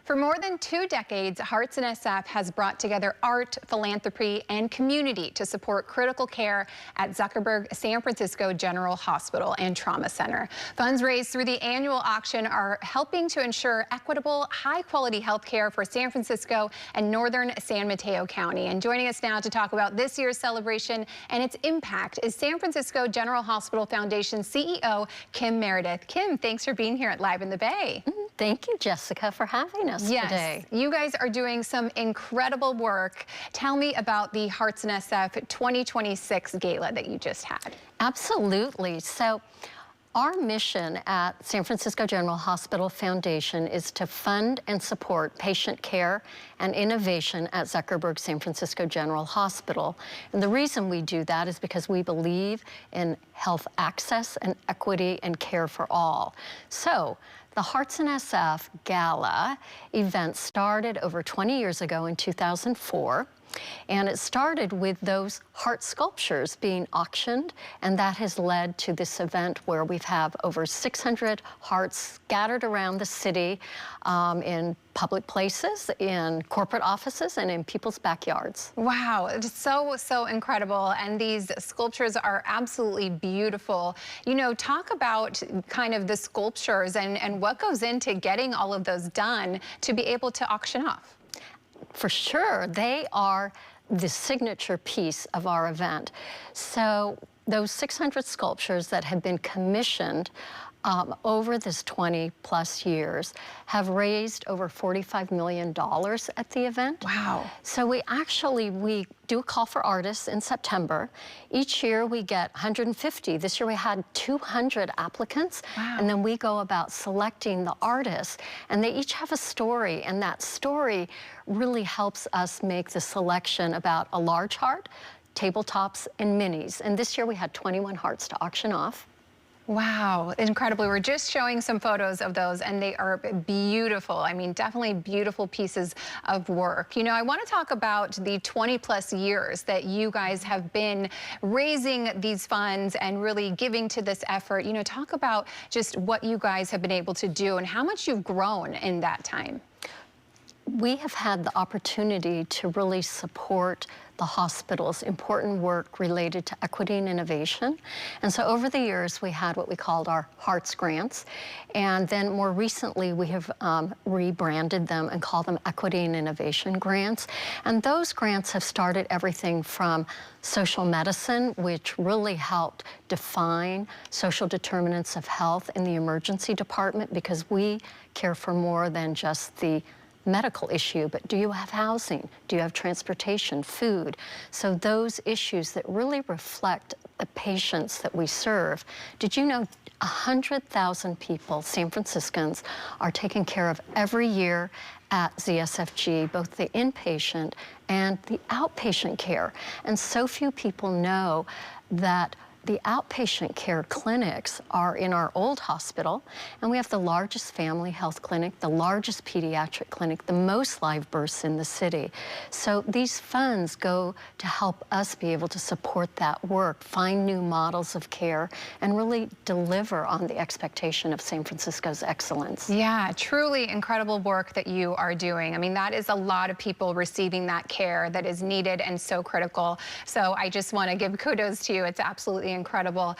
For more than 2 decades, Hearts and SF has brought together art, philanthropy, and community to support critical care at Zuckerberg San Francisco General Hospital and Trauma Center. Funds raised through the annual auction are helping to ensure equitable, high-quality health care for San Francisco and northern San Mateo County. And joining us now to talk about this year's celebration and its impact is San Francisco General Hospital Foundation CEO Kim Meredith. Kim, thanks for being here at Live in the Bay. Thank you, Jessica, for having us today. You guys are doing some incredible work. Tell me about the Hearts and SF 2026 Gala that you just had. Absolutely. So our mission at San Francisco General Hospital Foundation is to fund and support patient care and innovation at Zuckerberg San Francisco General Hospital. And the reason we do that is because we believe in health access and equity and care for all. So the Hearts and SF Gala event started over 20 years ago in 2004. And it started with those heart sculptures being auctioned, and that has led to this event where we've have over 600 hearts scattered around the city in public places, in corporate offices, and in people's backyards. Wow, it's so incredible. And these sculptures are absolutely beautiful. You know, talk about kind of the sculptures and what goes into getting all of those done to be able to auction off. For sure, they are the signature piece of our event. So those 600 sculptures that have been commissioned over this 20+ years have raised over $45 million at the event. Wow. So we do a call for artists in September. Each year we get 150. This year we had 200 applicants. Wow. And then we go about selecting the artists, and they each have a story, and that story really helps us make the selection about a large heart, tabletops, and minis. And this year we had 21 hearts to auction off. Wow, incredible. We're just showing some photos of those, and they are beautiful. I mean, definitely beautiful pieces of work. You know, I want to talk about the 20+ years that you guys have been raising these funds and really giving to this effort. You know, talk about just what you guys have been able to do and how much you've grown in that time. We have had the opportunity to really support the hospital's important work related to equity and innovation. And so over the years, we had what we called our Hearts Grants. And then more recently, we have rebranded them and called them Equity and Innovation Grants. And those grants have started everything from social medicine, which really helped define social determinants of health in the emergency department, because we care for more than just the medical issue, but do you have housing? Do you have transportation, food? So those issues that really reflect the patients that we serve. Did you know 100,000 people, San Franciscans, are taken care of every year at ZSFG, both the inpatient and the outpatient care? And so few people know that the outpatient care clinics are in our old hospital, and we have the largest family health clinic, the largest pediatric clinic, the most live births in the city. So these funds go to help us be able to support that work, find new models of care, and really deliver on the expectation of San Francisco's excellence. Yeah, truly incredible work that you are doing. I mean, that is a lot of people receiving that care that is needed and so critical. So I just want to give kudos to you. It's absolutely incredible.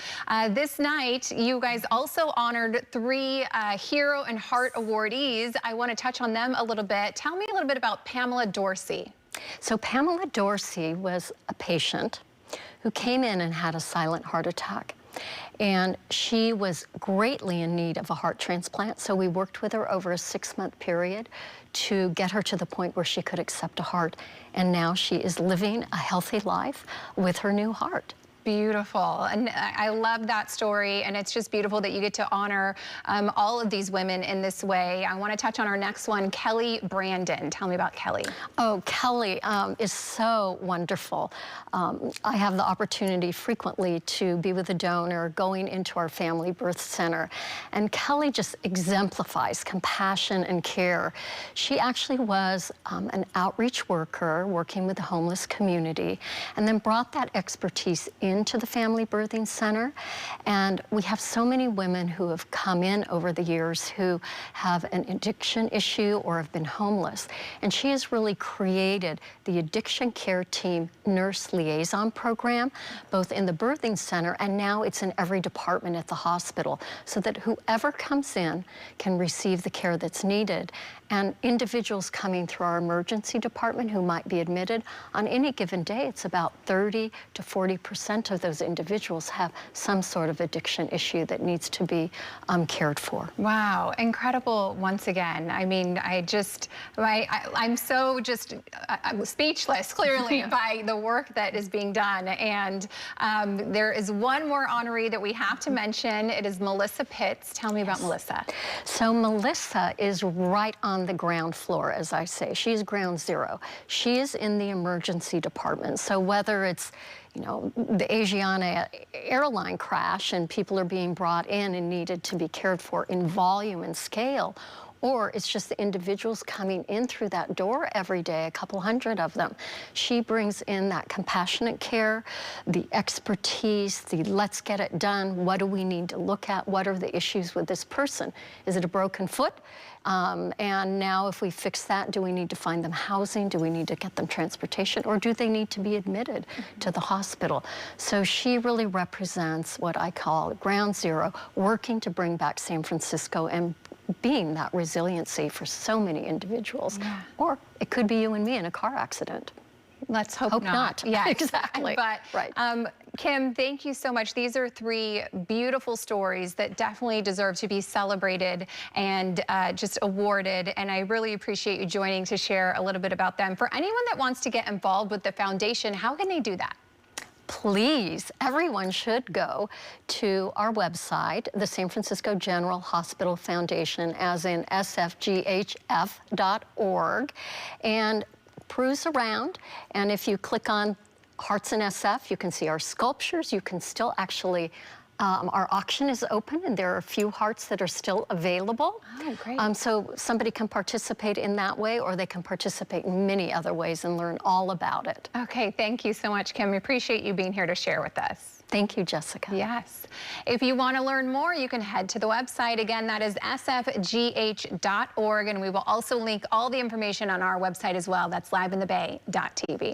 This night, you guys also honored 3 Hero and Heart awardees. I want to touch on them a little bit. Tell me a little bit about Pamela Dorsey. So Pamela Dorsey was a patient who came in and had a silent heart attack. And she was greatly in need of a heart transplant, so we worked with her over a 6-month period to get her to the point where she could accept a heart. And now she is living a healthy life with her new heart. Beautiful. And I love that story, and it's just beautiful that you get to honor all of these women in this way. I want to touch on our next one, Kelly Brandon. Tell me about Kelly. Oh, Kelly is so wonderful. I have the opportunity frequently to be with a donor going into our family birth center, and Kelly just exemplifies compassion and care. She actually was an outreach worker working with the homeless community, and then brought that expertise in into the Family Birthing Center. And we have so many women who have come in over the years who have an addiction issue or have been homeless. And she has really created the Addiction Care Team Nurse Liaison Program, both in the birthing center and now it's in every department at the hospital, so that whoever comes in can receive the care that's needed. And individuals coming through our emergency department who might be admitted, on any given day, it's about 30 to 40% of those individuals have some sort of addiction issue that needs to be cared for. Wow, incredible once again. I mean, I'm so just I'm speechless, clearly, by the work that is being done. And there is one more honoree that we have to mention. It is Melissa Pitts. Tell me about Melissa. So Melissa is right on the ground floor, as I say. She's ground zero. She is in the emergency department. So whether it's, you know, the Asiana airline crash and people are being brought in and needed to be cared for in volume and scale, or it's just the individuals coming in through that door every day, a couple hundred of them. She brings in that compassionate care, the expertise, the let's get it done, what do we need to look at, what are the issues with this person? Is it a broken foot? And now if we fix that, do we need to find them housing? Do we need to get them transportation? Or do they need to be admitted to the hospital? So she really represents what I call ground zero, working to bring back San Francisco and being that resiliency for so many individuals. Yeah. Or it could be you and me in a car accident. Let's hope not. Yeah, exactly. But right. Kim, thank you so much. These are three beautiful stories that definitely deserve to be celebrated and just awarded. And I really appreciate you joining to share a little bit about them. For anyone that wants to get involved with the foundation, how can they do that? Please, everyone should go to our website, the San Francisco General Hospital Foundation, as in sfghf.org, and peruse around. And if you click on Hearts in SF, you can see our sculptures. You can still actually, our auction is open and there are a few hearts that are still available. Oh, great. So somebody can participate in that way, or they can participate in many other ways and learn all about it. Okay, thank you so much, Kim. We appreciate you being here to share with us. Thank you, Jessica. Yes. If you want to learn more, you can head to the website. Again, that is sfgh.org, and we will also link all the information on our website as well. That's liveinthebay.tv.